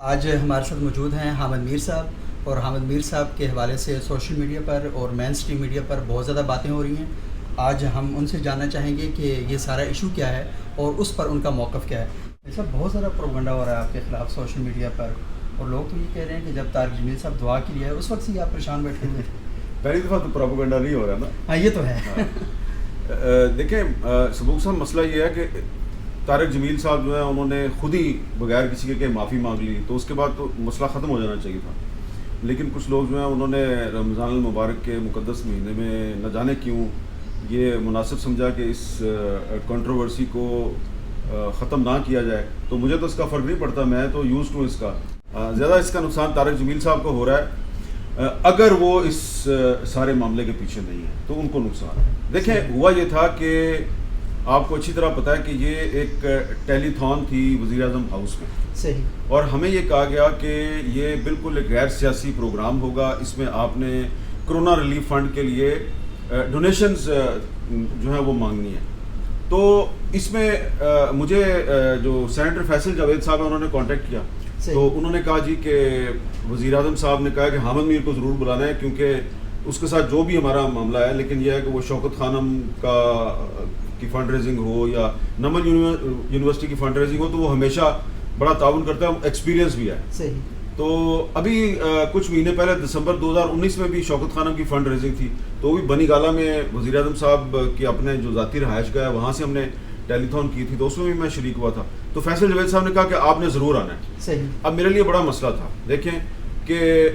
آج ہمارے ساتھ موجود ہیں حامد میر صاحب، اور حامد میر صاحب کے حوالے سے سوشل میڈیا پر اور مین اسٹریم میڈیا پر بہت زیادہ باتیں ہو رہی ہیں۔ آج ہم ان سے جاننا چاہیں گے کہ یہ سارا ایشو کیا ہے اور اس پر ان کا موقف کیا ہے۔ ایسا بہت زیادہ پروپیگنڈا ہو رہا ہے آپ کے خلاف سوشل میڈیا پر، اور لوگ تو یہ کہہ رہے ہیں کہ جب طارق جمیل صاحب دعا کے لیے ہے اس وقت سے ہی آپ پریشان بیٹھے ہوئے تھے۔ پہلی دفعہ تو پروپیگنڈا نہیں ہو رہا نا۔ ہاں یہ تو ہے۔ دیکھیں سبوک صاحب، مسئلہ یہ ہے کہ طارق جمیل صاحب جو ہیں انہوں نے خود ہی بغیر کسی کے معافی مانگ لی، تو اس کے بعد تو مسئلہ ختم ہو جانا چاہیے تھا۔ لیکن کچھ لوگ جو ہیں انہوں نے رمضان المبارک کے مقدس مہینے میں نہ جانے کیوں یہ مناسب سمجھا کہ اس کنٹروورسی کو ختم نہ کیا جائے۔ تو مجھے تو اس کا فرق نہیں پڑتا، میں تو یوزڈ ہوں اس کا۔ زیادہ اس کا نقصان طارق جمیل صاحب کو ہو رہا ہے، اگر وہ اس سارے معاملے کے پیچھے نہیں ہے تو ان کو نقصان ہے۔ دیکھیں ہوا یہ تھا کہ آپ کو اچھی طرح پتہ ہے کہ یہ ایک ٹیلی تھون تھی وزیر اعظم ہاؤس میں، صحیح، اور ہمیں یہ کہا گیا کہ یہ بالکل ایک غیر سیاسی پروگرام ہوگا، اس میں آپ نے کرونا ریلیف فنڈ کے لیے ڈونیشنز جو ہیں وہ مانگنی ہے۔ تو اس میں مجھے جو سینیٹر فیصل جاوید صاحب ہیں انہوں نے کانٹیکٹ کیا، تو انہوں نے کہا جی کہ وزیر اعظم صاحب نے کہا کہ حامد میر کو ضرور بلانا ہے، کیونکہ اس کے ساتھ جو بھی ہمارا معاملہ ہے، لیکن یہ ہے کہ وہ شوکت خانم کی فنڈ ریزنگ ہو یا نمل یونیورسٹی کی فنڈ ریزنگ ہو، تو وہ ہمیشہ بڑا تعاون کرتا ہے، ایکسپیرینس بھی ہے۔ صحیح۔ تو ابھی کچھ مہینے پہلے دسمبر 2019 میں بھی شوکت خانم کی فنڈ ریزنگ تھی، تو وہ بھی بنی گالہ میں وزیر اعظم صاحب کی اپنے جو ذاتی رہائش گاہ ہے وہاں سے ہم نے ٹیلی تھون کی تھی، تو اس میں بھی میں شریک ہوا تھا۔ تو فیصل جاوید صاحب نے کہا کہ آپ نے ضرور آنا ہے۔ صحیح۔ اب میرے لیے بڑا مسئلہ تھا، دیکھیں کہ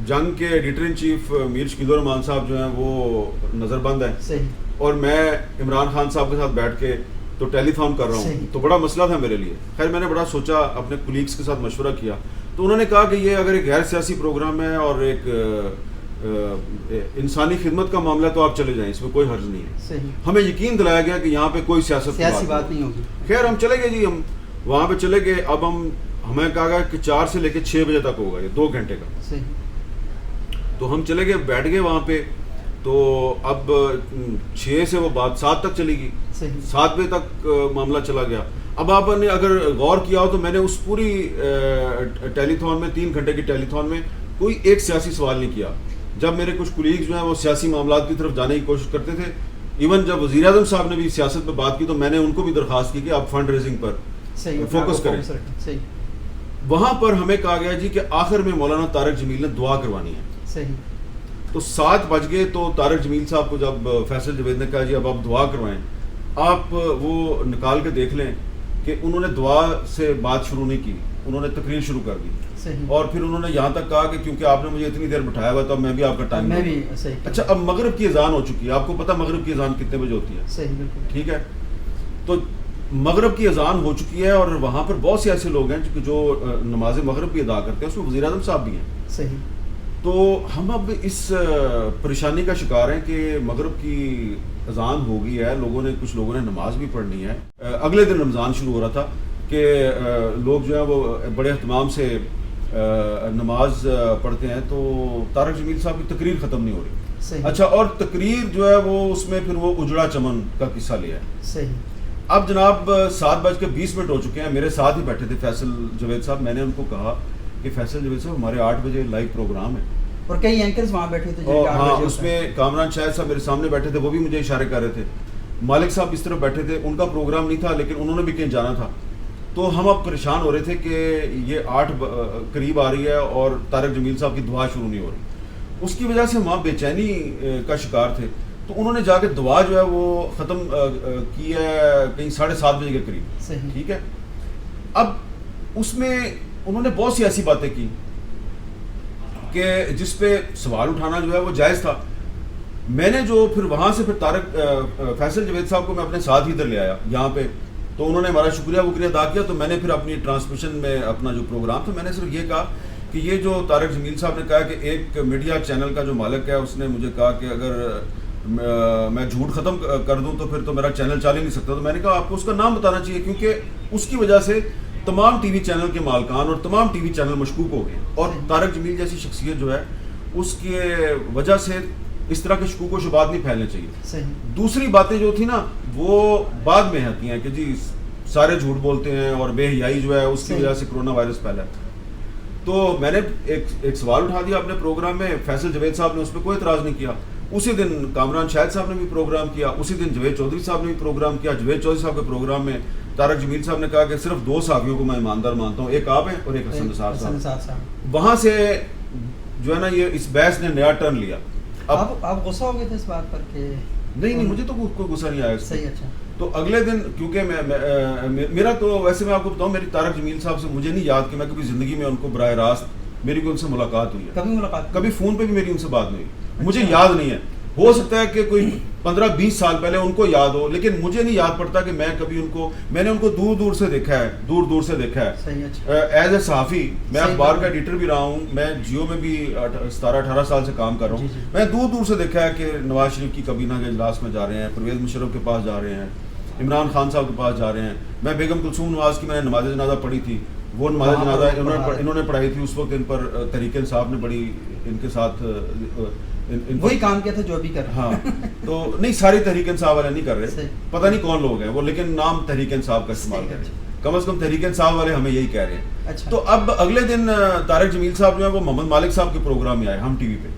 جنگ کے ایڈیٹر ان چیف میر شکیل الرحمان صاحب جو ہیں وہ نظر بند ہیں، صحیح، اور میں عمران خان صاحب کے ساتھ بیٹھ کے تو ٹیلی تھون کر رہا ہوں، تو بڑا مسئلہ تھا میرے لیے۔ خیر میں نے بڑا سوچا، اپنے کولیگس کے ساتھ مشورہ کیا، تو انہوں نے کہا کہ یہ اگر ایک غیر سیاسی پروگرام ہے اور ایک انسانی خدمت کا معاملہ ہے تو آپ چلے جائیں، اس میں کوئی حرج نہیں ہے۔ صحیح۔ ہمیں یقین دلایا گیا کہ یہاں پہ کوئی سیاسی بات نہیں ہوگی۔ خیر ہم چلے گئے جی، ہم وہاں پہ چلے گئے۔ اب ہمیں کہا گیا کہ 4 سے لے کے 6 بجے تک ہوگا، یہ 2 گھنٹے کا۔ صحیح۔ تو ہم چلے گئے، بیٹھ گئے وہاں پہ، تو اب 6 سے وہ بات 7 تک چلے گی، 7 بجے تک معاملہ چلا گیا۔ اب آپ نے اگر غور کیا ہو تو میں نے اس پوری ٹیلی تھون میں 3 گھنٹے کی ٹیلی تھون میں کوئی ایک سیاسی سوال نہیں کیا۔ جب میرے کچھ کولیگز جو ہیں وہ سیاسی معاملات کی طرف جانے کی کوشش کرتے تھے، ایون جب وزیر اعظم صاحب نے بھی سیاست پہ بات کی تو میں نے ان کو بھی درخواست کی کہ آپ فنڈ ریزنگ پر فوکس کریں۔ صحیح۔ وہاں پر ہمیں کہا گیا جی کہ آخر میں مولانا طارق جمیل نے دعا کروانی ہے۔ صحیح۔ تو 7 بج گئے، تو طارق جمیل صاحب کو جب فیصل جاوید نے کہا جی اب آپ دعا کروائیں، آپ وہ نکال کے دیکھ لیں کہ انہوں نے دعا سے بات شروع نہیں کی، انہوں نے تقریر شروع کر دی۔ صحیح۔ اور پھر انہوں نے یہاں تک کہا کہ کیونکہ آپ نے مجھے اتنی دیر بٹھایا ہوا تو میں بھی آپ کا ٹائم میں بھی۔ صحیح۔ اچھا اب مغرب کی اذان ہو چکی ہے، آپ کو پتہ مغرب کی اذان کتنے بجے ہوتی ہے؟ صحیح، بالکل ٹھیک ہے، تو مغرب کی اذان ہو چکی ہے اور وہاں پر بہت سے ایسے لوگ ہیں جو نماز مغرب بھی ادا کرتے ہیں، اس میں وزیر اعظم صاحب بھی ہیں۔ صحیح۔ تو ہم اب اس پریشانی کا شکار ہیں کہ مغرب کی اذان ہو گئی ہے، کچھ لوگوں نے نماز بھی پڑھنی ہے۔ اگلے دن رمضان شروع ہو رہا تھا کہ لوگ جو ہیں وہ بڑے اہتمام سے نماز پڑھتے ہیں، تو طارق جمیل صاحب کی تقریر ختم نہیں ہو رہی۔ صحیح۔ اچھا، اور تقریر جو ہے وہ اس میں پھر وہ اجڑا چمن کا قصہ لیا ہے۔ صحیح۔ اب جناب 7:20 ہو چکے ہیں، میرے ساتھ ہی بیٹھے تھے فیصل جاوید صاحب، میں نے ان کو کہا کہ فیصل جاوید صاحب ہمارے 8 بجے لائیو پروگرام ہے، اور کئی اینکرز وہاں بیٹھے تھے۔ ہاں، اس میں کامران شاہد صاحب میرے سامنے بیٹھے تھے، وہ بھی مجھے اشارے کر رہے تھے۔ مالک صاحب اس طرف بیٹھے تھے، ان کا پروگرام نہیں تھا لیکن انہوں نے بھی کہیں جانا تھا۔ تو ہم اب پریشان ہو رہے تھے کہ یہ 8 قریب آ رہی ہے اور طارق جمیل صاحب کی دعا شروع نہیں ہو رہی، اس کی وجہ سے وہاں بے چینی کا شکار تھے۔ تو انہوں نے جا کے دعا جو ہے وہ ختم کی ہے کہیں 7:30 بجے کے قریب۔ ٹھیک ہے، اب اس میں انہوں نے بہت سی ایسی باتیں کی کہ جس پہ سوال اٹھانا جو ہے وہ جائز تھا۔ میں نے جو پھر وہاں سے پھر طارق فیصل جاوید صاحب کو میں اپنے ساتھ ہی ادھر لے آیا یہاں پہ، تو انہوں نے ہمارا شکریہ ادا کیا۔ تو میں نے پھر اپنی ٹرانسمیشن میں اپنا جو پروگرام تھا میں نے صرف یہ کہا کہ یہ جو طارق جمیل صاحب نے کہا کہ ایک میڈیا چینل کا جو مالک ہے اس نے مجھے کہا کہ اگر میں جھوٹ ختم کر دوں تو پھر تو میرا چینل چل ہی نہیں سکتا۔ تو میں نے کہا آپ کو اس کا نام بتانا چاہیے، کیونکہ اس کی وجہ سے تمام ٹی وی چینل کے مالکان اور تمام ٹی وی چینل مشکوک ہو گئے، اور طارق جمیل جیسی شخصیت جو ہے اس کی وجہ سے اس طرح کے شکوک و شبہات نہیں پھیلنے چاہیے۔ دوسری باتیں جو تھی نا وہ بعد میں آتی ہیں کہ جی سارے جھوٹ بولتے ہیں اور بے حیائی جو ہے اس کی وجہ سے کرونا وائرس پھیلا ہے. تو میں نے ایک سوال اٹھا دیا اپنے پروگرام میں, فیصل جوید صاحب نے اس پہ کوئی اعتراض نہیں کیا. اسی دن کامران شاہد صاحب نے بھی پروگرام کیا, اسی دن جوید چودھری صاحب نے بھی پروگرام کیا. جوید چودھری صاحب کے پروگرام میں طارق جمیل صاحب نے کہا کہ صرف 2 صحافیوں کو میں ایماندار مانتا ہوں, ایک آپ ہیں اور ایک حسن نثار صاحب. وہاں سے جو ہے نا یہ اس بحث نے نیا ٹرن لیا. آپ غصہ ہو گئے تھے اس بات پر کہ نہیں مجھے تو کوئی غصہ نہیں آیا. صحیح. اچھا. تو اگلے دن کیونکہ میرا تو ویسے میں آپ کو بتاؤں, میری طارق جمیل صاحب سے مجھے نہیں یاد کہ میں کبھی زندگی میں ان کو براہ راست میری کوئی ان سے ملاقات ہوئی ہے. کبھی فون پہ بھی میری ان سے بات نہیں ہوئی. مجھے یاد نہیں ہے. ہو سکتا ہے کہ کوئی 15-20 سال پہلے ان کو یاد ہو, لیکن مجھے نہیں یاد پڑتا کہ میں کبھی میں نے ان کو دور دور سے دیکھا ہے. ایز اے صحافی میں اخبار کا ایڈیٹر بھی رہا ہوں, میں جیو میں بھی 17-18 سال سے کام کر رہا ہوں. میں دور دور سے دیکھا ہے کہ نواز شریف کی کابینہ کے اجلاس میں جا رہے ہیں, پرویز مشرف کے پاس جا رہے ہیں, عمران خان صاحب کے پاس جا رہے ہیں. میں بیگم کلثوم نواز کی میں نے نماز جنازہ پڑھی تھی, وہ نماز جنازہ انہوں نے پڑھائی تھی. اس وقت ان پر تحریک انصاف نے بڑی ان کے ساتھ وہی کام کیا تھا جو ابھی کر رہے ہیں. ہاں تو نہیں, ساری تحریک انصاف والے نہیں کر رہے, پتہ نہیں کون لوگ ہیں وہ, لیکن نام تحریک انصاف کا استعمال کر رہے ہیں. کم از کم تحریک انصاف والے ہمیں یہی کہہ رہے ہیں. تو اب اگلے دن طارق جمیل صاحب جو ہے وہ محمد مالک صاحب کے پروگرام میں آئے, ہم ٹی وی پہ.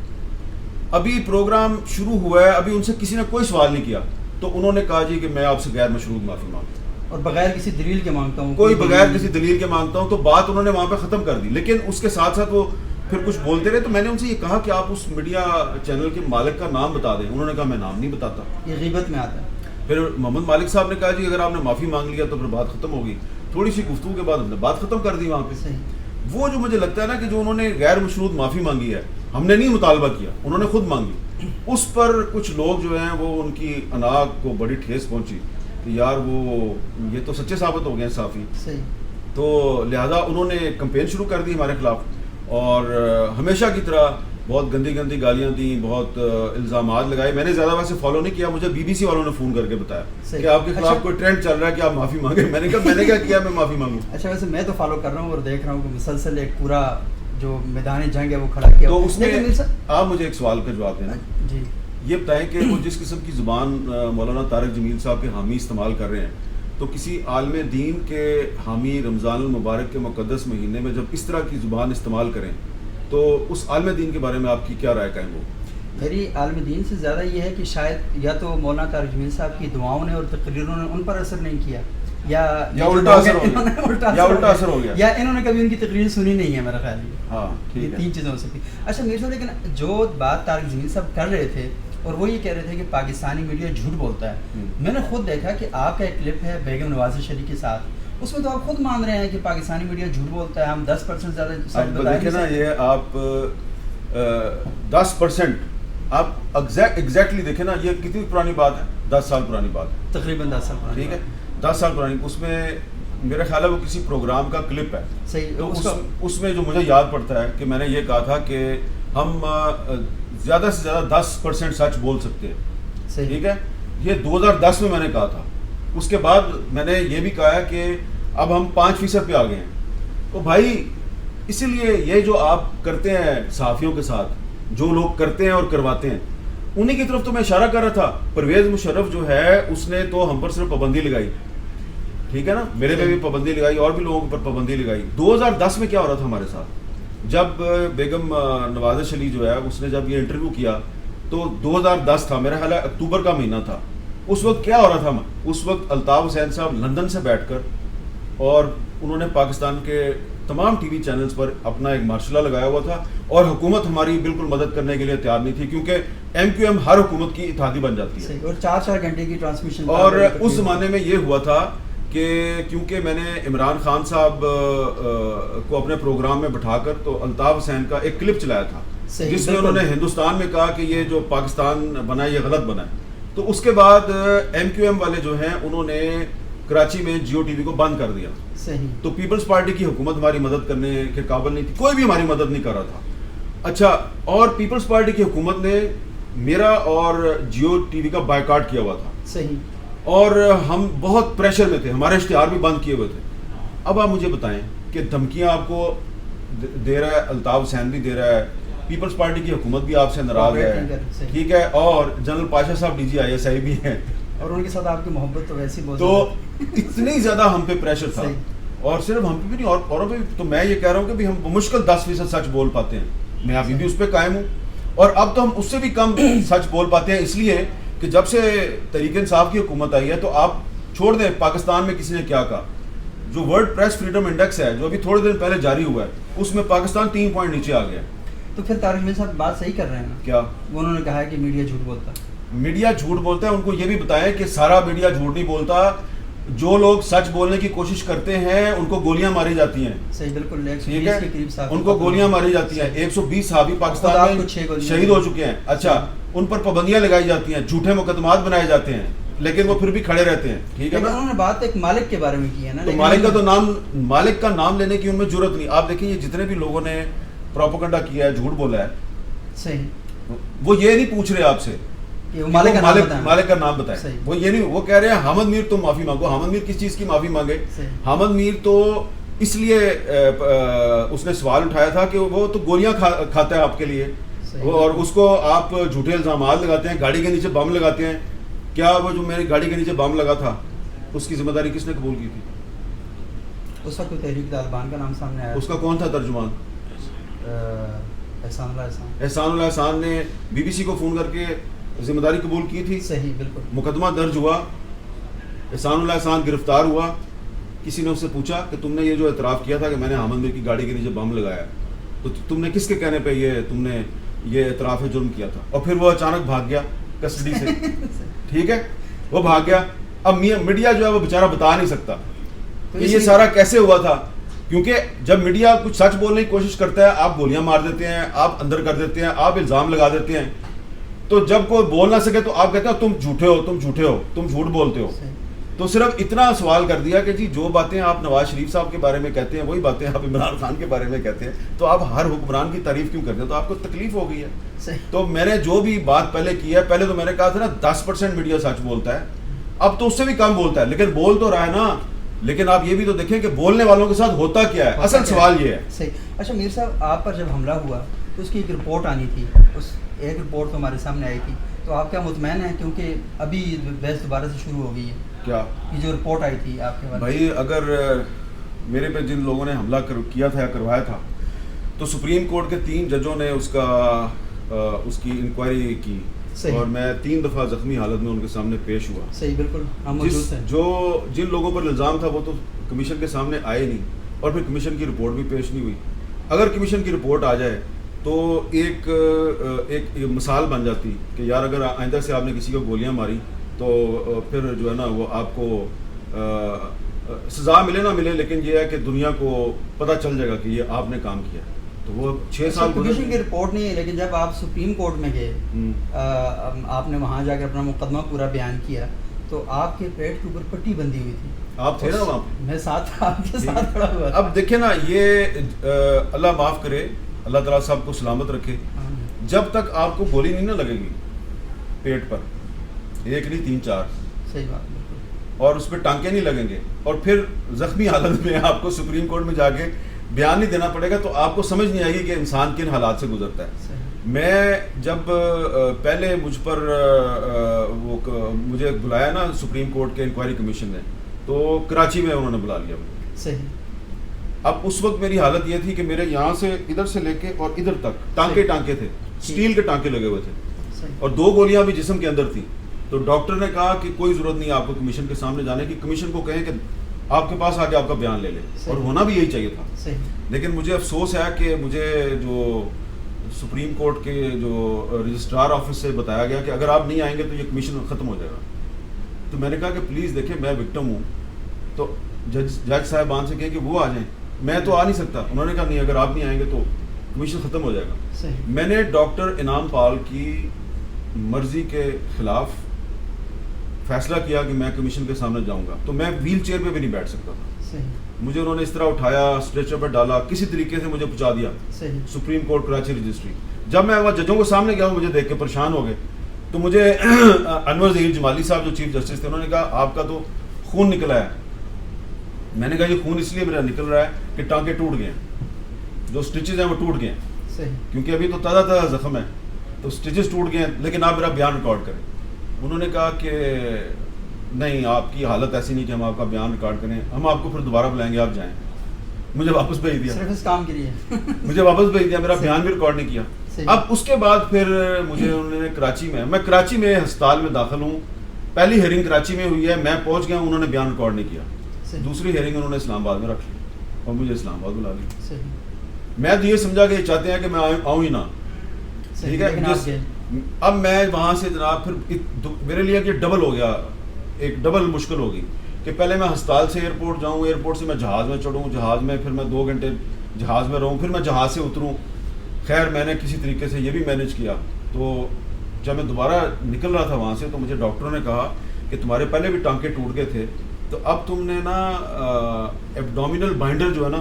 ابھی پروگرام شروع ہوا ہے, ابھی ان سے کسی نے کوئی سوال نہیں کیا, تو انہوں نے کہا جی کہ میں آپ سے غیر مشروط معافی مانگتا ہوں اور بغیر کسی دلیل کے مانگتا ہوں, کوئی بغیر کسی دلیل کے مانگتا ہوں. تو بات انہوں نے وہاں پہ ختم کر دی, لیکن اس کے ساتھ ساتھ وہ پھر کچھ بولتے رہے. تو میں نے ان سے یہ کہا کہ آپ اس میڈیا چینل کے مالک کا نام بتا دیں. انہوں نے کہا میں نام نہیں بتاتا, یہ غیبت میں آتا ہے. پھر محمد مالک صاحب نے کہا جی اگر آپ نے معافی مانگ لیا تو پھر بات ختم ہوگی. تھوڑی سی گفتگو کے بعد ہم نے بات ختم کر دی وہاں پہ. وہ جو مجھے لگتا ہے نا کہ جو انہوں نے غیر مشروط معافی مانگی ہے, ہم نے نہیں مطالبہ کیا, انہوں نے خود مانگی, اس پر کچھ لوگ جو ہیں وہ ان کی انا کو بڑی ٹھیس پہنچی کہ یار وہ یہ تو سچے ثابت ہو گئے ہیں صحافی. تو لہذا انہوں نے کمپین شروع کر دی ہمارے خلاف, اور ہمیشہ کی طرح بہت گندی گندی گالیاں دیں, بہت الزامات لگائے. میں نے زیادہ ویسے فالو نہیں کیا, مجھے BBC والوں نے فون کر کے بتایا کہ آپ کے خلاف کوئی ٹرینڈ چل رہا ہے کہ آپ معافی مانگیں. میں نے کہا میں نے کیا کیا میں معافی مانگوں. اچھا ویسے میں تو فالو کر رہا ہوں اور دیکھ رہا ہوں کہ مسلسل ایک پورا جو میدان جنگ ہے وہ کھڑا کیا. تو اس میں آپ مجھے ایک سوال کا جواب دینا جی, یہ بتائیں کہ وہ جس قسم کی زبان مولانا طارق جمیل صاحب کے حامی استعمال کر رہے ہیں, تو کسی عالم دین کے حامی رمضان المبارک کے مقدس مہینے میں جب اس طرح کی زبان استعمال کریں تو اس عالم دین کے بارے میں آپ کی کیا رائے قائم ہو؟ میری عالم دین سے زیادہ یہ ہے کہ شاید یا تو مولانا طارق جمیل صاحب کی دعاؤں نے اور تقریروں نے ان پر اثر نہیں کیا, یا الٹا اثر ہو گیا, یا انہوں نے کبھی ان کی تقریر سنی نہیں ہے میرا خیال. ہاں یہ 3 چیزیں ہو سکتی. اچھا میرے صاحب, لیکن جو بات طارق جمیل صاحب کر رہے تھے اور وہ یہ کہہ رہے تھے کہ پاکستانی میڈیا جھوٹ بولتا ہے. میں نے خود دیکھا کہ آپ کا ایک کلپ ہے بیگم نواز شریف کے ساتھ, اس میں تو آپ خود مان رہے ہیں کہ پاکستانی میڈیا جھوٹ بولتا ہے, ہم 10% زیادہ سچ بتائیں. دیکھیں نا, یہ آپ 10% آپ ایگزیکٹلی دیکھیں نا, یہ کتنی پرانی بات ہے, 10 سال پرانی بات ہے, تقریباً 10 سال پرانی. ٹھیک ہے, 10 سال پرانی. اس میں میرا خیال ہے وہ کسی پروگرام کا کلپ ہے. صحیح. تو اس میں جو مجھے یاد پڑتا ہے کہ میں نے یہ کہا تھا کہ ہم زیادہ سے زیادہ 10% سچ بول سکتے ہیں. ٹھیک ہے, یہ 2010 میں نے کہا تھا. اس کے بعد میں نے یہ بھی کہا ہے کہ اب ہم 5% پہ آ گئے ہیں. تو بھائی اسی لیے یہ جو آپ کرتے ہیں صحافیوں کے ساتھ, جو لوگ کرتے ہیں اور کرواتے ہیں, انہی کی طرف تو میں اشارہ کر رہا تھا. پرویز مشرف جو ہے اس نے تو ہم پر صرف پابندی لگائی, ٹھیک ہے نا, میرے پہ بھی پابندی لگائی اور بھی لوگوں پر پابندی لگائی. 2010 میں کیا ہو رہا تھا ہمارے ساتھ, جب بیگم نواز شریف جو ہے اس نے جب یہ انٹرویو کیا تو 2010 تھا, میرا خیال ہے اکتوبر کا مہینہ تھا. اس وقت کیا ہو رہا تھا, اس وقت الطاف حسین صاحب لندن سے بیٹھ کر اور انہوں نے پاکستان کے تمام ٹی وی چینلز پر اپنا ایک مارشلہ لگایا ہوا تھا, اور حکومت ہماری بالکل مدد کرنے کے لیے تیار نہیں تھی, کیونکہ MQM ہر حکومت کی اتحادی بن جاتی ہے, اور 4 گھنٹے کی ٹرانسمیشن. اور اس زمانے میں یہ ہوا تھا کہ کیونکہ میں نے عمران خان صاحب کو اپنے پروگرام میں بٹھا کر تو الطاف حسین کا ایک کلپ چلایا تھا, جس میں انہوں نے ہندوستان میں کہا کہ یہ جو پاکستان بنا ہے یہ غلط بنا ہے. تو اس کے بعد MQM والے جو ہیں انہوں نے کراچی میں جیو ٹی وی کو بند کر دیا. تو پیپلز پارٹی کی حکومت ہماری مدد کرنے کے قابل نہیں تھی, کوئی بھی ہماری مدد نہیں کر رہا تھا. اچھا, اور پیپلز پارٹی کی حکومت نے میرا اور جیو ٹی وی کا بائیکاٹ کیا ہوا تھا. صحیح. اور ہم بہت پریشر میں تھے, ہمارے اشتہار بھی بند کیے ہوئے تھے. اب آپ مجھے بتائیں کہ دھمکیاں آپ کو دے رہا ہے الطاف حسین بھی دے رہا ہے, پیپلز پارٹی کی حکومت بھی آپ سے ناراض ہے, ٹھیک ہے, اور جنرل پاشا صاحب DG ISI بھی ہیں, اور ان کے ساتھ آپ کی محبت تو ویسی بہت. تو اتنی زیادہ ہم پہ پریشر تھا, اور صرف ہم پہ بھی نہیں اور اوروں پہ بھی. تو میں یہ کہہ رہا ہوں کہ بھی ہم بمشکل 10% سچ بول پاتے ہیں, میں ابھی بھی اس پہ قائم ہوں, اور اب تو ہم اس سے بھی کم سچ بول پاتے ہیں, اس لیے کہ جب سے تحریک انصاف کی حکومت آئی ہے تو آپ چھوڑ دیں پاکستان میں کسی نے کیا کہا. جو ورلڈ پریس فریڈم انڈیکس ہے جو ابھی تھوڑے دن پہلے جاری ہوا ہے, اس میں پاکستان 3 پوائنٹ نیچے آ گیا. تو پھر طارق میر صاحب بات صحیح کر رہے ہیں نا, کیا انہوں نے کہا ہے کہ میڈیا جھوٹ بولتا ہے. میڈیا جھوٹ بولتا ہے, ان کو یہ بھی بتائیں کہ سارا میڈیا جھوٹ نہیں بولتا. جو لوگ سچ بولنے کی کوشش کرتے ہیں ان کو گولیاں ماری جاتی ہیں. صحیح, بالکل, ٹھیک ہے, ان کو گولیاں ماری جاتی ہیں. 120 صحابی پاکستان میں شہید ہو چکے ہیں. اچھا, ان پر پابندیاں لگائی جاتی ہیں, جھوٹے مقدمات بنائے جاتے ہیں, لیکن وہ پھر بھی کھڑے رہتے ہیں. ٹھیک ہے, انہوں نے بات ایک مالک کے بارے میں کی ہے نا, تو مالک کا نام لینے کی ان میں جرت نہیں. آپ دیکھیں یہ جتنے بھی لوگوں نے پروپیگنڈا کیا ہے, جھوٹ بولا ہے, صحیح, وہ یہ نہیں پوچھ رہے آپ سے مالک کا نام بتائیں. وہ یہ نہیں, وہ کہہ رہے ہیں حامد میر تم معافی مانگو. حامد میر کس چیز کی معافی مانگے؟ حامد میر تو اس لیے اس نے سوال اٹھایا تھا کہ وہ تو گولیاں کھاتا ہے آپ کے لیے, اور اس کو آپ جھوٹے الزامات لگاتے ہیں, گاڑی کے نیچے بم لگاتے ہیں. کیا وہ جو میری گاڑی کے نیچے بم لگا تھا اس کی ذمہ داری کس نے قبول کی تھی؟ اس وقت تحریک طالبان کا نام سامنے آیا. اس کا کون تھا ترجمان؟ احسان اللہ احسان نے بی بی سی کو فون کر کے ذمہ داری قبول کی تھی. صحیح, بالکل. مقدمہ درج ہوا, احسان اللہ احسان گرفتار ہوا. کسی نے اس سے پوچھا کہ تم نے یہ جو اعتراف کیا تھا کہ میں نے حامد میر کی گاڑی کے نیچے بم لگایا, تو تم نے کس کے کہنے پہ تم نے یہ اعتراف جرم کیا تھا؟ اور پھر وہ اچانک بھاگ گیا کسٹڈی سے. ٹھیک ہے, وہ بھاگ گیا. اب میڈیا جو ہے وہ بیچارہ بتا نہیں سکتا کہ یہ سارا کیسے ہوا تھا, کیونکہ جب میڈیا کچھ سچ بولنے کی کوشش کرتا ہے آپ گولیاں مار دیتے ہیں, آپ اندر کر دیتے ہیں, آپ الزام لگا دیتے ہیں. تو جب کوئی بول نہ سکے تو آپ کہتے ہیں تم جھوٹے ہو, تم جھوٹے ہو, تم جھوٹ بولتے ہو. تو صرف اتنا سوال کر دیا کہ جی جو باتیں آپ نواز شریف صاحب کے بارے میں کہتے ہیں وہی باتیں آپ عمران خان کے بارے میں کہتے ہیں, تو آپ ہر حکمران کی تعریف کیوں کرتے ہیں؟ تو آپ کو تکلیف ہو گئی ہے. تو میں نے جو بھی بات پہلے کی ہے, پہلے تو میں نے کہا تھا نا 10% میڈیا سچ بولتا ہے, اب تو اس سے بھی کم بولتا ہے, لیکن بول تو رہا ہے نا. لیکن آپ یہ بھی تو دیکھیں کہ بولنے والوں کے ساتھ ہوتا کیا ہے, اصل سوال یہ ہے. صحیح. اچھا میر صاحب, آپ پر جب حملہ ہوا تو اس کی ایک رپورٹ آنی تھی, اس ایک رپورٹ تو ہمارے سامنے آئی تھی, تو آپ کیا مطمئن ہیں کیونکہ ابھی بحث دوبارہ سے شروع ہو گئی ہے؟ کیا یہ جو رپورٹ آئی تھی آپ کے بارے میں؟ بھائی اگر میرے پہ جن لوگوں نے حملہ کیا تھا یا کروایا تھا, تو سپریم کورٹ کے 3 ججوں نے اس کی انکوائری کی, اور میں 3 دفعہ زخمی حالت میں ان کے سامنے پیش ہوا. صحیح, بالکل, ہم موجود ہیں. جن لوگوں پر الزام تھا وہ تو کمیشن کے سامنے آئے نہیں, اور پھر کمیشن کی رپورٹ بھی پیش نہیں ہوئی. اگر کمیشن کی رپورٹ آ جائے تو ایک مثال بن جاتی کہ یار اگر آئندہ سے آپ نے کسی کو گولیاں ماری تو پھر جو ہے نا وہ آپ کو سزا ملے نہ ملے, لیکن یہ ہے کہ دنیا کو پتہ چل جائے گا کہ یہ آپ نے کام کیا. تو وہ 6 سال کمیشن کی رپورٹ نہیں ہے, لیکن جب آپ سپریم کورٹ میں گئے, آپ نے وہاں جا کے اپنا مقدمہ پورا بیان کیا, تو آپ کے پیٹ کے اوپر پٹی بندھی ہوئی تھی. آپ تھے نا وہاں پہ؟ میں ساتھ تھا, آپ کے ساتھ کھڑا ہوا. اب دیکھیں نا, یہ اللہ معاف کرے, اللہ تعالیٰ صاحب کو سلامت رکھے, جب تک آپ کو گولی نہیں نہ لگے گی پیٹ پر, 1 نہیں 3 4, صحیح بات, اور اس پہ ٹانکے نہیں لگیں گے, اور پھر زخمی حالت میں آپ کو سپریم کورٹ میں جا کے بیان نہیں دینا پڑے گا, تو آپ کو سمجھ نہیں آئے گی کہ انسان کن حالات سے گزرتا ہے. میں جب پہلے مجھ پر مجھے بلایا نا سپریم کورٹ کے انکوائری کمیشن نے, تو کراچی میں انہوں نے بلا لیا مجھے. صحیح. اب اس وقت میری حالت یہ تھی کہ میرے یہاں سے ادھر سے لے کے اور ادھر تک ٹانکے تھے, اسٹیل کے ٹانکے لگے ہوئے تھے, اور 2 گولیاں بھی جسم کے اندر تھیں. تو ڈاکٹر نے کہا کہ کوئی ضرورت نہیں آپ کو کمیشن کے سامنے جانے کی, کمیشن کو کہیں کہ آپ کے پاس آ کے آپ کا بیان لے لیں, اور ہونا بھی یہی چاہیے تھا. لیکن مجھے افسوس ہے کہ مجھے جو سپریم کورٹ کے جو رجسٹرار آفس سے بتایا گیا کہ اگر آپ نہیں آئیں گے تو یہ کمیشن ختم ہو جائے گا. تو میں نے کہا کہ پلیز دیکھیں میں وکٹم ہوں, تو جج صاحبان سے کہیں کہ وہ آ جائیں, میں تو آ نہیں سکتا. انہوں نے کہا نہیں, اگر آپ نہیں آئیں گے تو کمیشن ختم ہو جائے گا. میں نے ڈاکٹر انعام پال کی مرضی کے خلاف فیصلہ کیا کہ میں کمیشن کے سامنے جاؤں گا, تو میں ویل چیئر پہ بھی نہیں بیٹھ سکتا تھا. مجھے انہوں نے اس طرح اٹھایا, اسٹریچر پہ ڈالا, کسی طریقے سے مجھے پہنچا دیا سپریم کورٹ کراچی رجسٹری. جب میں وہاں ججوں کے سامنے گیا, مجھے دیکھ کے پریشان ہو گئے. تو مجھے انور ظہیر جمالی صاحب جو چیف جسٹس تھے, انہوں نے کہا آپ کا تو خون نکلا ہے. میں نے کہا یہ خون اس لیے میرا نکل رہا ہے کہ ٹانکے ٹوٹ گئے ہیں, جو اسٹچز ہیں وہ ٹوٹ گئے ہیں, کیونکہ ابھی تو تازہ زخم ہے, تو اسٹچز ٹوٹ گئے ہیں, لیکن آپ میرا بیان ریکارڈ کریں. انہوں نے کہا کہ نہیں آپ کی حالت ایسی نہیں کہ ہم آپ کا بیان ریکارڈ کریں, ہم آپ کو پھر دوبارہ بلائیں گے, آپ جائیں. مجھے واپس بھیج دیا, صرف اس کام کے لیے مجھے واپس بھیج دیا, میرا بیان بھی ریکارڈ نہیں کیا. اب اس کے بعد پھر مجھے انہوں نے میں کراچی میں ہسپتال میں داخل ہوں. پہلی ہیئرنگ کراچی میں ہوئی ہے, میں پہنچ گیا, انہوں نے بیان ریکارڈ نہیں کیا. دوسری ہیئرنگ انہوں نے اسلام آباد میں رکھ لی اور مجھے اسلام آباد بلا لی. میں تو یہ سمجھا کہ یہ چاہتے ہیں کہ میں آؤں ہی نہ, ٹھیک ہے. اب میں وہاں سے جناب پھر میرے لیے کہ ڈبل ہو گیا, ایک ڈبل مشکل ہوگی کہ پہلے میں ہسپتال سے ایئرپورٹ جاؤں, ایئرپورٹ سے میں جہاز میں چڑھوں, جہاز میں پھر میں 2 گھنٹے جہاز میں رہوں, پھر میں جہاز سے اتروں. خیر میں نے کسی طریقے سے یہ بھی مینیج کیا. تو جب میں دوبارہ نکل رہا تھا وہاں سے تو مجھے ڈاکٹروں نے کہا کہ تمہارے پہلے بھی ٹانکے ٹوٹ گئے تھے, تو اب تم نے نا ایبڈومینل بائنڈر جو ہے نا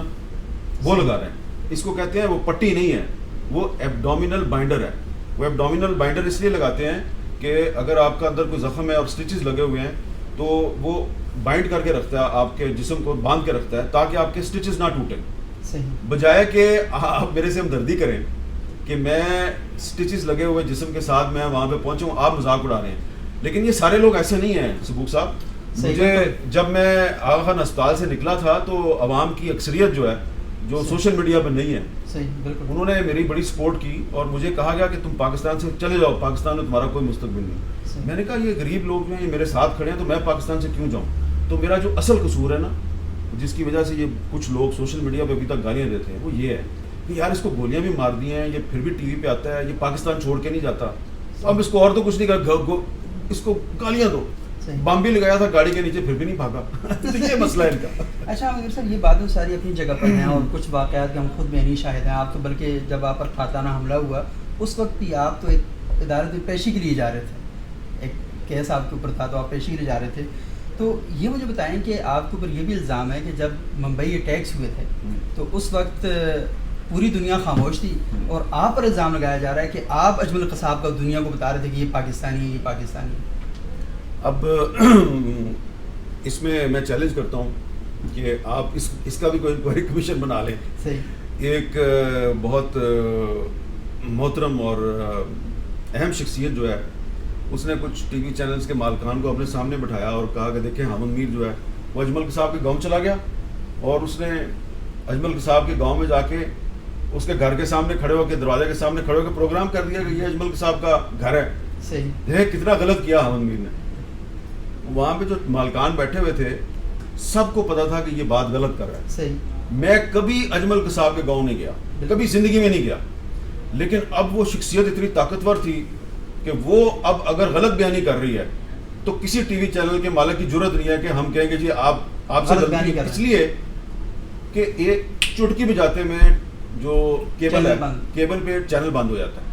وہ لگا رہے ہیں. اس کو کہتے ہیں, وہ پٹی نہیں ہے, وہ ایبڈومینل بائنڈر ہے. وہ ایبڈومینل بائنڈر اس لیے لگاتے ہیں کہ اگر آپ کا اندر کوئی زخم ہے اور سٹچز لگے ہوئے ہیں تو وہ بائنڈ کر کے رکھتا ہے, آپ کے جسم کو باندھ کے رکھتا ہے تاکہ آپ کے سٹچز نہ ٹوٹیں. بجائے کہ آپ میرے سے ہمدردی کریں کہ میں سٹچز لگے ہوئے جسم کے ساتھ میں وہاں پہ پہنچوں, آپ مذاق اڑا رہے ہیں. لیکن یہ سارے لوگ ایسے نہیں ہیں سبوک صاحب. مجھے جب میں آغا خان اسپتال سے نکلا تھا تو عوام کی اکثریت جو ہے جو سوشل میڈیا پہ نہیں ہے, انہوں نے میری بڑی سپورٹ کی اور مجھے کہا گیا کہ تم پاکستان سے چلے جاؤ, پاکستان میں تمہارا کوئی مستقبل نہیں. میں نے کہا یہ غریب لوگ جو ہیں یہ میرے ساتھ کھڑے ہیں تو میں پاکستان سے کیوں جاؤں. تو میرا جو اصل قصور ہے نا, جس کی وجہ سے یہ کچھ لوگ سوشل میڈیا پہ ابھی تک گالیاں دیتے ہیں, وہ یہ ہے کہ یار اس کو گولیاں بھی مار دی ہیں, یہ پھر بھی ٹی وی پہ آتا ہے, یہ پاکستان چھوڑ کے نہیں جاتا, اب اس کو اور تو کچھ نہیں کہا, اس کو گالیاں دو. بم بھی لگایا تھا گاڑی کے نیچے پھر بھی نہیں بھاگا. یہ مسئلہ ہے ان کا. اچھا مگر سر یہ باتیں ساری اپنی جگہ پر ہیں اور کچھ واقعات کے ہم خود میں نہیں شاہد ہیں. آپ تو بلکہ جب آپ پر خاتانہ حملہ ہوا اس وقت بھی آپ تو ایک ادارت پیشی کے لیے جا رہے تھے, ایک کیس آپ کے اوپر تھا تو آپ پیشی کے لیے جا رہے تھے. تو یہ مجھے بتائیں کہ آپ کے اوپر یہ بھی الزام ہے کہ جب ممبئی اٹیکس ہوئے تھے تو اس وقت پوری دنیا خاموش تھی اور آپ پر الزام لگایا جا رہا ہے کہ آپ اجمل قصاب کا دنیا کو بتا رہے تھے کہ یہ پاکستانی ہے, یہ پاکستانی ہے. اب اس میں میں چیلنج کرتا ہوں کہ آپ اس کا بھی کوئی انکوائری کمیشن بنا لیں. صحیح. ایک بہت محترم اور اہم شخصیت جو ہے اس نے کچھ ٹی وی چینلز کے مالکان کو اپنے سامنے بٹھایا اور کہا کہ دیکھیں حامد میر جو ہے وہ اجمل قصاب کے گاؤں چلا گیا اور اس نے اجمل قصاب کے گاؤں میں جا کے اس کے گھر کے سامنے کھڑے ہو کے, دروازے کے سامنے کھڑے ہو کے پروگرام کر دیا کہ یہ اجمل قصاب کا گھر ہے. صحیح. دیکھ کتنا غلط کیا حامد میر نے. وہاں پہ جو مالکان بیٹھے ہوئے تھے سب کو پتا تھا کہ یہ بات غلط کر رہا ہے. صحیح. میں کبھی اجمل قصاب کے گاؤں نہیں گیا, کبھی زندگی میں نہیں گیا, لیکن اب وہ شخصیت اتنی طاقتور تھی کہ وہ اب اگر غلط بیانی کر رہی ہے تو کسی ٹی وی چینل کے مالک کی جرت نہیں ہے کہ ہم کہیں گے جی آپ سے غلطی, اس لیے کہ ایک چٹکی بجاتے میں جو کیبل ہے کیبل پہ چینل بند ہو جاتا ہے.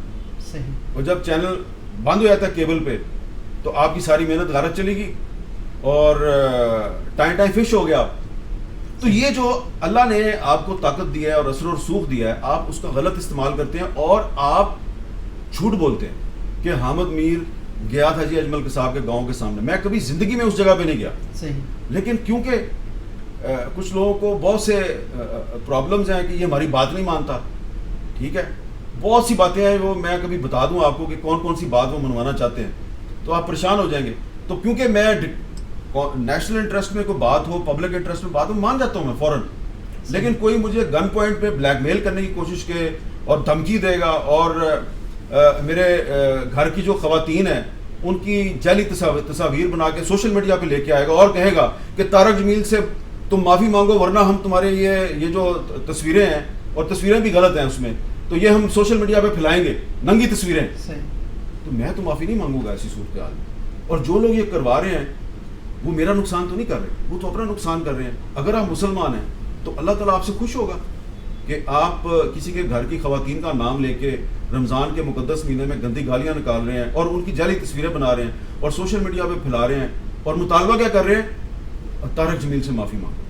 صحیح. اور جب چینل بند ہو جاتا ہے کیبل پہ تو آپ کی ساری محنت غارت چلے گی اور ٹائم فش ہو گیا آپ. تو یہ جو اللہ نے آپ کو طاقت دیا ہے اور اثر و رسوخ دیا ہے, آپ اس کا غلط استعمال کرتے ہیں اور آپ جھوٹ بولتے ہیں کہ حامد میر گیا تھا جی اجمل قصاب کے گاؤں کے سامنے. میں کبھی زندگی میں اس جگہ پہ نہیں گیا. صحیح. لیکن کیونکہ کچھ لوگوں کو بہت سے پرابلمز ہیں کہ یہ ہماری بات نہیں مانتا, ٹھیک ہے, بہت سی باتیں ہیں وہ میں کبھی بتا دوں آپ کو کہ کون کون سی بات وہ منوانا چاہتے ہیں تو آپ پریشان ہو جائیں گے. تو کیونکہ میں نیشنل انٹرسٹ میں کوئی بات ہو, پبلک انٹرسٹ میں بات ہو, مان جاتا ہوں میں فوراً. لیکن کوئی مجھے گن پوائنٹ پہ بلیک میل کرنے کی کوشش کے اور دھمکی دے گا اور میرے گھر کی جو خواتین ہیں ان کی جعلی تصاویر بنا کے سوشل میڈیا پہ لے کے آئے گا اور کہے گا کہ طارق جمیل سے تم معافی مانگو ورنہ ہم تمہارے یہ جو تصویریں ہیں اور تصویریں بھی غلط ہیں اس میں تو یہ ہم سوشل میڈیا پہ پھیلائیں گے ننگی تصویریں. تو میں تو معافی نہیں مانگوں گا ایسی صورتحال میں. اور جو لوگ یہ کروا رہے ہیں وہ میرا نقصان تو نہیں کر رہے, وہ تو اپنا نقصان کر رہے ہیں. اگر آپ مسلمان ہیں تو اللہ تعالیٰ آپ سے خوش ہوگا کہ آپ کسی کے گھر کی خواتین کا نام لے کے رمضان کے مقدس مہینے میں گندی گالیاں نکال رہے ہیں اور ان کی جعلی تصویریں بنا رہے ہیں اور سوشل میڈیا پہ پھیلا رہے ہیں اور مطالبہ کیا کر رہے ہیں, طارق جمیل سے معافی مانگو.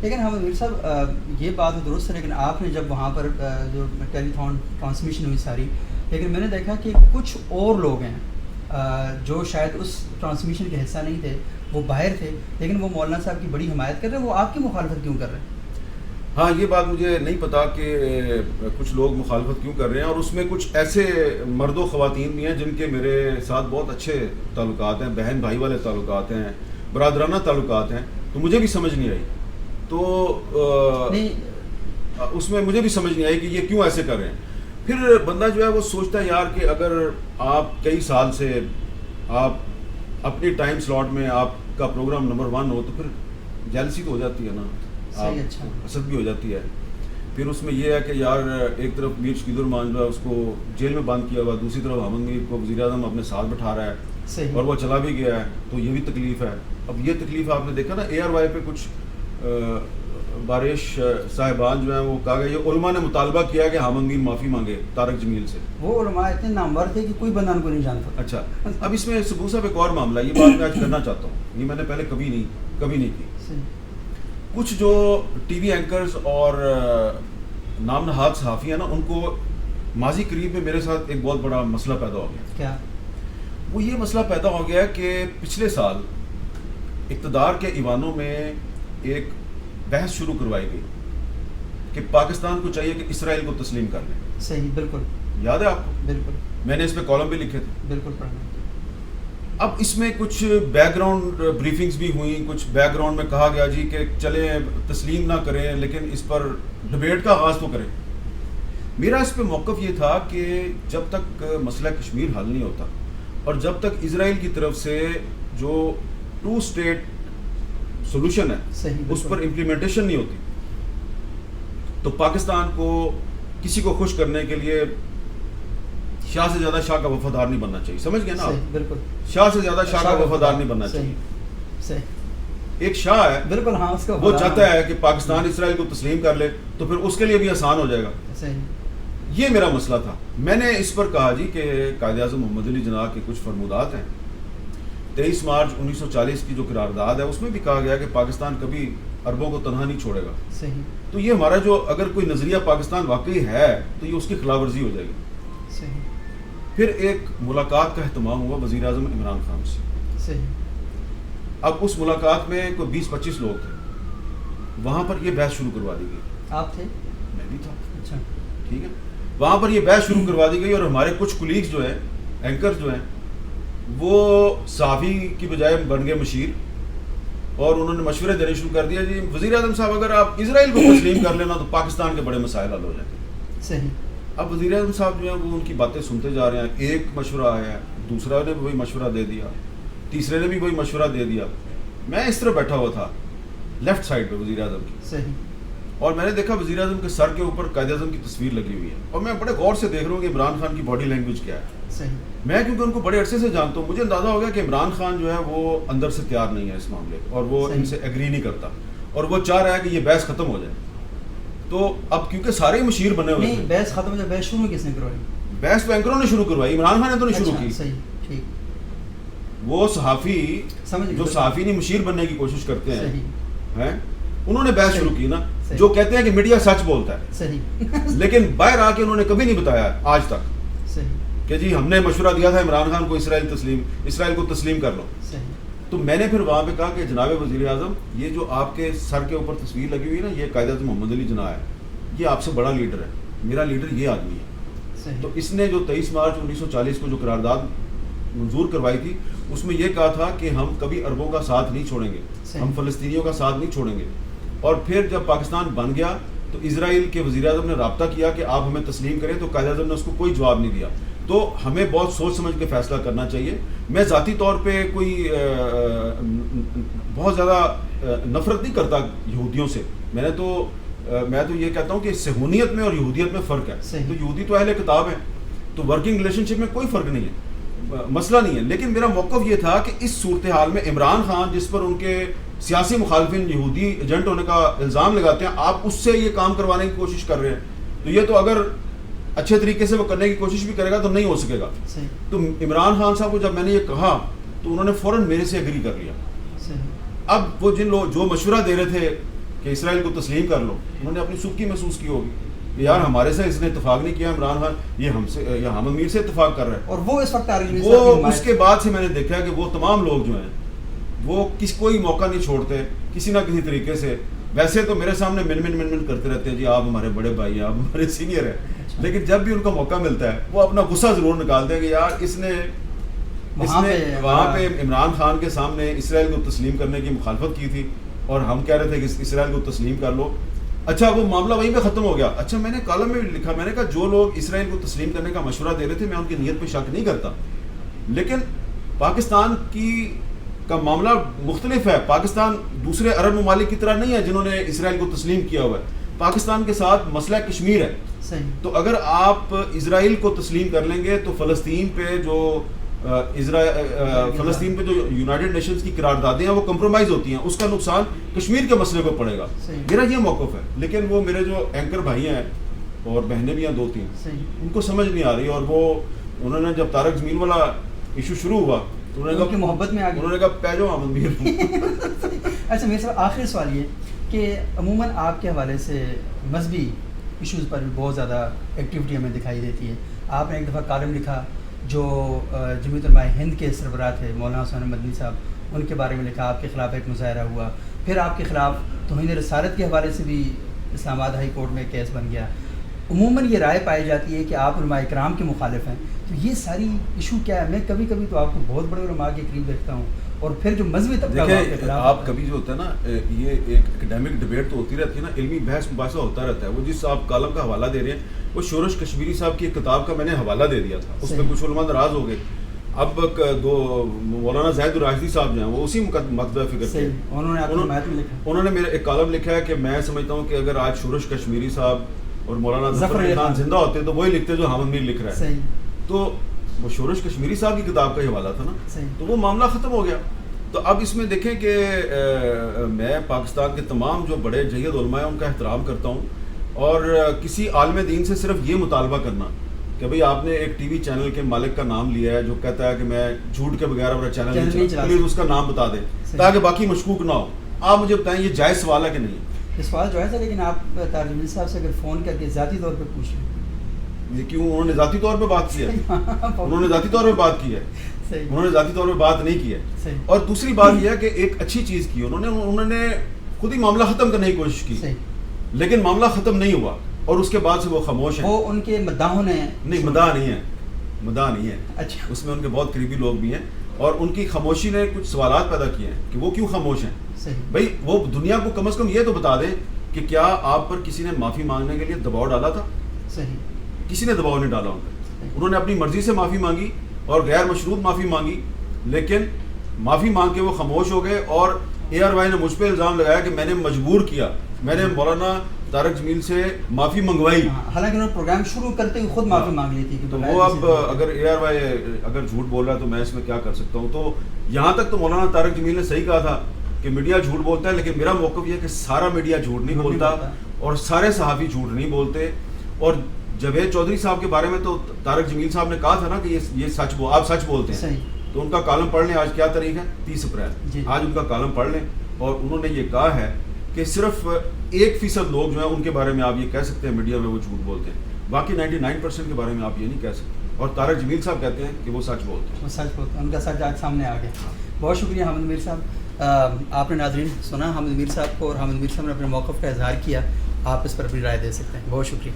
لیکن حامد میر صاحب یہ بات درست ہے, لیکن آپ نے جب وہاں پر جو ٹیلی تھون ٹرانسمیشن ہوئی ساری, لیکن میں نے دیکھا کہ کچھ اور لوگ ہیں جو شاید اس ٹرانسمیشن کے حصہ نہیں تھے, وہ باہر تھے, لیکن وہ مولانا صاحب کی بڑی حمایت کر رہے ہیں. وہ آپ کی مخالفت کیوں کر رہے ہیں؟ ہاں یہ بات مجھے نہیں پتا کہ کچھ لوگ مخالفت کیوں کر رہے ہیں، اور اس میں کچھ ایسے مرد و خواتین بھی ہیں جن کے میرے ساتھ بہت اچھے تعلقات ہیں، بہن بھائی والے تعلقات ہیں، برادرانہ تعلقات ہیں، تو مجھے بھی سمجھ نہیں آئی، تو اس میں مجھے بھی سمجھ نہیں آئی کہ یہ کیوں ایسے کر رہے ہیں۔ پھر بندہ جو ہے وہ سوچتا ہے یار کہ اگر آپ کئی سال سے آپ اپنی ٹائم سلاٹ میں آپ کا پروگرام نمبر 1 ہو تو پھر جیلسی تو ہو جاتی ہے نا، اچھا حسد بھی ہو جاتی ہے۔ پھر اس میں یہ ہے کہ یار ایک طرف میر شکیل الرحمان جو ہے اس کو جیل میں بند کیا ہوا، دوسری طرف احمد میر کو وزیر اعظم اپنے ساتھ بٹھا رہا ہے اور وہ چلا بھی گیا ہے، تو یہ بھی تکلیف ہے۔ اب یہ تکلیف آپ نے دیکھا نا ARY پہ کچھ بارش صاحبان جو ہیں وہ کہا گیا، یہ علماء نے مطالبہ کیا کہ حامد میر معافی مانگے طارق جمیل سے۔ وہ علماء اتنے نامور تھے کہ کوئی بندہ ان کو نہیں جانتا۔ اچھا، اب اس میں سبو صاحب ایک اور معاملہ، یہ بات میں آج کرنا چاہتا ہوں، یہ میں نے پہلے کبھی نہیں کی۔ کچھ جو ٹی وی اینکرز اور نام نہاد صحافی ہیں نا، ان کو ماضی قریب میں میرے ساتھ ایک بہت بڑا مسئلہ پیدا ہو گیا۔ کیا؟ وہ یہ مسئلہ پیدا ہو گیا کہ پچھلے سال اقتدار کے ایوانوں میں ایک بحث شروع کروائی گئی کہ پاکستان کو چاہیے کہ اسرائیل کو تسلیم کر لیں۔ صحیح، بالکل یاد ہے آپ کو؟ بالکل، میں نے اس پہ کالم بھی لکھے تھے۔ بالکل پڑھنا۔ اب اس میں کچھ بیک گراؤنڈ بریفنگز بھی ہوئیں، کچھ بیک گراؤنڈ میں کہا گیا جی کہ چلیں تسلیم نہ کریں لیکن اس پر ڈبیٹ کا آغاز تو کریں۔ میرا اس پہ موقف یہ تھا کہ جب تک مسئلہ کشمیر حل نہیں ہوتا اور جب تک اسرائیل کی طرف سے جو 2 اسٹیٹ سولوشن ہے اس پر امپلیمنٹیشن نہیں ہوتی تو پاکستان کو کسی کو خوش کرنے کے لیے شاہ سے زیادہ شاہ کا وفادار نہیں بننا چاہیے، سمجھ گئے نا آپ؟ بالکل، شاہ سے زیادہ شاہ کا وفادار نہیں بننا چاہیے۔ صحیح، ایک شاہ ہے، بالکل، ہاں، اس کا وہ چاہتا ہے کہ پاکستان اسرائیل کو تسلیم کر لے تو پھر اس کے لیے بھی آسان ہو جائے گا۔ صحیح، یہ میرا مسئلہ تھا۔ میں نے اس پر کہا جی کہ قائد اعظم محمد علی جناح کے کچھ فرمودات ہیں، 23 مارچ 1940 کی جو قرارداد ہے اس میں بھی کہا گیا کہ پاکستان کبھی عربوں کو تنہا نہیں چھوڑے گا۔ صحیح، تو یہ ہمارا جو اگر کوئی نظریہ پاکستان واقعی ہے تو یہ اس کی خلاف ورزی ہو جائے گی۔ صحیح، پھر ایک ملاقات کا اہتمام ہوا وزیر اعظم عمران خان سے۔ صحیح، اب اس ملاقات میں کوئی 20-25 لوگ تھے، وہاں پر یہ بحث شروع کروا دی گئی۔ آپ تھے؟ میں بھی تھا۔ اچھا، ٹھیک ہے، وہاں پر یہ بحث شروع کروا دی گئی اور ہمارے کچھ کولیگز جو ہیں، اینکر جو ہیں، وہ صحافی کی بجائے بن گئے مشیر، اور انہوں نے مشورے دینے شروع کر دیا جی وزیر اعظم صاحب اگر آپ اسرائیل کو تسلیم کر لینا تو پاکستان کے بڑے مسائل حل ہو جائیں گے۔ صحیح، اب وزیر اعظم صاحب جو ہیں وہ ان کی باتیں سنتے جا رہے ہیں، ایک مشورہ آیا ہے، دوسرا نے بھی وہی مشورہ دے دیا، تیسرے نے بھی وہی مشورہ دے دیا۔ میں اس طرح بیٹھا ہوا تھا لیفٹ سائڈ پہ وزیر اعظم کی، صحیح، اور میں نے دیکھا وزیر اعظم کے سر کے اوپر قائد اعظم کی تصویر لگی ہوئی ہے، اور میں بڑے غور سے دیکھ رہا ہوں کہ عمران خان کی باڈی لینگویج کیا ہے۔ صحیح، میں کیونکہ ان کو بڑے عرصے سے جانتا ہوں، مجھے اندازہ ہو گیا کہ عمران خان جو ہے وہ اندر سے تیار نہیں ہے اس معاملے کو، اور وہ ان سے ایگری نہیں کرتا، اور وہ چاہ رہا ہے کہ یہ بحث ختم ہو جائے۔ تو اب کیونکہ سارے مشیر بنے ہوئے نہیں، بحث ختم ہو جائے، بحث شروع کس نے کروائی؟ بحث تو اینکروں نے شروع کروائی، عمران خان نے تو نہیں شروع کی۔ صحیح، ٹھیک، وہ صحافی جو صحافی نہیں مشیر بننے کی کوشش کرتے ہیں انہوں نے بحث شروع کی نا، جو کہتے ہیں کہ میڈیا سچ بولتا ہے، صحیح، لیکن باہر آ کے انہوں نے کبھی نہیں بتایا آج تک صحیح، کہ جی ہم نے مشورہ دیا تھا عمران خان کو اسرائیل کو تسلیم کر لو۔ صحیح، تو میں نے پھر وہاں پہ کہا کہ جناب وزیر اعظم، یہ جو آپ کے سر کے اوپر تصویر لگی ہوئی ہے نا، یہ قائد اعظم محمد علی جناح ہے، یہ آپ سے بڑا لیڈر ہے، میرا لیڈر یہ آدمی ہے۔ تو اس نے جو 23 مارچ 1940 کو جو قرارداد منظور کروائی تھی اس میں یہ کہا تھا کہ ہم کبھی عربوں کا ساتھ نہیں چھوڑیں گے، ہم فلسطینیوں کا ساتھ نہیں چھوڑیں گے۔ اور پھر جب پاکستان بن گیا تو اسرائیل کے وزیر اعظم نے رابطہ کیا کہ آپ ہمیں تسلیم کریں، تو قائد اعظم نے اس کو کوئی جواب نہیں دیا۔ تو ہمیں بہت سوچ سمجھ کے فیصلہ کرنا چاہیے۔ میں ذاتی طور پہ کوئی بہت زیادہ نفرت نہیں کرتا یہودیوں سے، میں تو یہ کہتا ہوں کہ صہیونیت میں اور یہودیت میں فرق ہے۔ تو یہودی تو اہل کتاب ہیں، تو ورکنگ ریلیشن شپ میں کوئی فرق نہیں ہے، مسئلہ نہیں ہے۔ لیکن میرا موقف یہ تھا کہ اس صورتحال میں عمران خان جس پر ان کے سیاسی مخالفین یہودی ایجنٹ ہونے کا الزام لگاتے ہیں، آپ اس سے یہ کام کروانے کی کوشش کر رہے ہیں، تو یہ تو اگر اچھے طریقے سے وہ کرنے کی کوشش بھی کرے گا تو نہیں ہو سکے گا۔ تو عمران خان صاحب کو جب میں نے یہ کہا تو انہوں نے فوراً میرے سے ایگری کر لیا۔ اب وہ جن لوگ جو مشورہ دے رہے تھے کہ اسرائیل کو تسلیم کر لو، انہوں نے اپنی سبکی محسوس کی ہوگی کہ یار ہمارے سے اس نے اتفاق نہیں کیا عمران خان، یہ ہم سے یا حامد میر سے اتفاق کر رہا ہے۔ اور وہ اس وقت وہ اس کے بعد سے میں نے دیکھا کہ وہ تمام لوگ جو ہیں وہ کوئی موقع نہیں چھوڑتے کسی نہ کسی طریقے سے ویسے تو میرے سامنے من کرتے رہتے ہیں جی آپ ہمارے بڑے بھائی ہیں, آپ ہمارے سینئر ہیں, لیکن جب بھی ان کو موقع ملتا ہے وہ اپنا غصہ ضرور نکالتے ہیں کہ یار اس نے وہاں پہ عمران خان کے سامنے اسرائیل کو تسلیم کرنے کی مخالفت کی تھی اور ہم کہہ رہے تھے کہ اسرائیل کو تسلیم کر لو. اچھا وہ معاملہ وہیں پہ ختم ہو گیا. اچھا میں نے کالم میں لکھا, میں نے کہا جو لوگ اسرائیل کو تسلیم کرنے کا مشورہ دے رہے تھے میں ان کی نیت پہ شک نہیں کرتا, لیکن پاکستان کا معاملہ مختلف ہے. پاکستان دوسرے عرب ممالک کی طرح نہیں ہے جنہوں نے اسرائیل کو تسلیم کیا ہوا ہے. پاکستان کے ساتھ مسئلہ کشمیر ہے. تو اگر آپ اسرائیل کو تسلیم کر لیں گے تو فلسطین پہ جو یونائٹڈ نیشنز کی قراردادیں ہیں وہ کمپرومائز ہوتی ہیں, اس کا نقصان کشمیر کے مسئلے کو پڑے گا. میرا یہ موقف ہے. لیکن وہ میرے جو اینکر بھائی ہیں اور بہنیں بھی ہیں 2-3, ان کو سمجھ نہیں آ رہی, اور وہ انہوں نے جب طارق جمیل والا ایشو شروع ہوا تو انہوں نے کہا محبت میں انہوں نے کہا پہ جاؤ احمد میر. اچھا میرے صاحب آخری سوال یہ کہ عموماً آپ کے حوالے سے مذہبی ایشوز پر بھی بہت زیادہ ایکٹیویٹی ہمیں دکھائی دیتی ہے. آپ نے ایک دفعہ کالم لکھا جو جمعیت علماء ہند کے سربراہ تھے مولانا حسین مدنی صاحب, ان کے بارے میں لکھا, آپ کے خلاف ایک مظاہرہ ہوا, پھر آپ کے خلاف توہین رسالت کے حوالے سے بھی اسلام آباد ہائی کورٹ میں کیس بن گیا. عموماً یہ رائے پائی جاتی ہے کہ آپ علماء کرام کے مخالف ہیں, تو یہ ساری ایشو کیا ہے؟ میں کبھی کبھی تو آپ کو بہت بڑے علماء کے قریب دیکھتا ہوں, اور پھر جو مذہبی طبقہ آپ کبھی جو ہوتا ہے نا یہ ایک اکیڈیمک ڈبیٹ تو ہوتی رہتی ہے نا, علمی بحث مباحثہ ہوتا رہتا ہے. وہ جس آپ کالم کا حوالہ دے رہے ہیں وہ شورش کشمیری صاحب کی ایک کتاب کا میں نے حوالہ دے دیا تھا, اس پہ کچھ علماء ناراض ہو گئے. اب مولانا زاہد الراشدی صاحب جو ہیں وہ اسی مقدہ فکر کے انہوں نے میرا ایک کالم لکھا ہے کہ میں سمجھتا ہوں کہ اگر آج شورش کشمیری صاحب اور مولانا ظفر علی خان زندہ ہوتے تو وہی لکھتے جو حامد میر لکھ رہا ہے. تو وہ شورش کشمیری صاحب کی کتاب کا ہی حوالہ تھا نا, تو وہ معاملہ ختم ہو گیا. تو اب اس میں دیکھیں کہ میں پاکستان کے تمام جو بڑے جید علماء ہیں ان کا احترام کرتا ہوں, اور کسی عالم دین سے صرف یہ مطالبہ کرنا کہ بھئی آپ نے ایک ٹی وی چینل کے مالک کا نام لیا ہے جو کہتا ہے کہ میں جھوٹ کے بغیر اپنا چینل نہیں چلا, پلیز اس کا نام بتا دیں تاکہ باقی مشکوک نہ ہو. آپ مجھے بتائیں یہ جائز سوال ہے کہ نہیں؟ یہ سوال جائز ہے, لیکن آپ طارق جمیل صاحب سے اگر فون کر کے ذاتی طور پہ پوچھ لیں. یہ کیوں انہوں نے ذاتی طور پہ بات کی ہے؟ انہوں نے ذاتی طور پہ بات کی ہے, انہوں نے ذاتی طور پہ بات نہیں کی ہے. اور دوسری بات یہ ہے کہ ایک اچھی چیز کی انہوں نے خود ہی معاملہ ختم کرنے کی کوشش کی, لیکن معاملہ ختم نہیں ہوا, اور اس کے بعد سے وہ خاموش ہیں. وہ ان کے مداحوں نے نہیں, مداح نہیں ہے. اچھا, اس میں ان کے بہت قریبی لوگ بھی ہیں, اور ان کی خاموشی نے کچھ سوالات پیدا کیے ہیں کہ وہ کیوں خاموش ہیں. بھائی وہ دنیا کو کم از کم یہ تو بتا دیں کہ کیا آپ پر کسی نے معافی مانگنے کے لیے دباؤ ڈالا تھا؟ کسی نے دباؤ نہیں ڈالا ان پہ. انہوں نے اپنی مرضی سے معافی مانگی اور غیر مشروط معافی مانگی, لیکن معافی مانگ کے وہ خاموش ہو گئے. اور اے آر وائی نے مجھ پہ الزام لگایا کہ میں نے مجبور کیا, میں نے مولانا طارق جمیل سے معافی منگوائی, حالانکہ انہوں نے پروگرام شروع کرتے ہوئے خود معافی مانگ لی تھی. تو وہ اب اگر اے آر وائی اگر جھوٹ بول رہا ہے تو میں اس میں کیا کر سکتا ہوں. تو یہاں تک تو مولانا طارق جمیل نے صحیح کہا تھا کہ میڈیا جھوٹ بولتا ہے, لیکن میرا موقف یہ ہے کہ سارا میڈیا جھوٹ نہیں بولتا اور سارے صحافی جھوٹ نہیں بولتے. اور جاوید چودھری صاحب کے بارے میں تو طارق جمیل صاحب نے کہا تھا نا کہ یہ آپ سچ بولتے ہیں, تو ان کا کالم پڑھ لیں. آج کیا تاریخ ہے؟ 30 اپریل. آج ان کا کالم پڑھ لیں, اور انہوں نے یہ کہا ہے کہ صرف 1% لوگ جو ہیں ان کے بارے میں آپ یہ کہہ سکتے ہیں میڈیا میں وہ جھوٹ بولتے ہیں, باقی 99% کے بارے میں آپ یہ نہیں کہہ سکتے. اور طارق جمیل صاحب کہتے ہیں کہ وہ سچ بولتے ہیں. وہ سچ بولتے ہیں, ان کا سچ آج سامنے آ گیا. بہت شکریہ حامد میر صاحب. آپ نے ناظرین سنا حامد میر صاحب کو, اور حامد میر صاحب نے اپنے موقف کا اظہار کیا. آپ اس پر اپنی رائے دے سکتے ہیں. بہت شکریہ.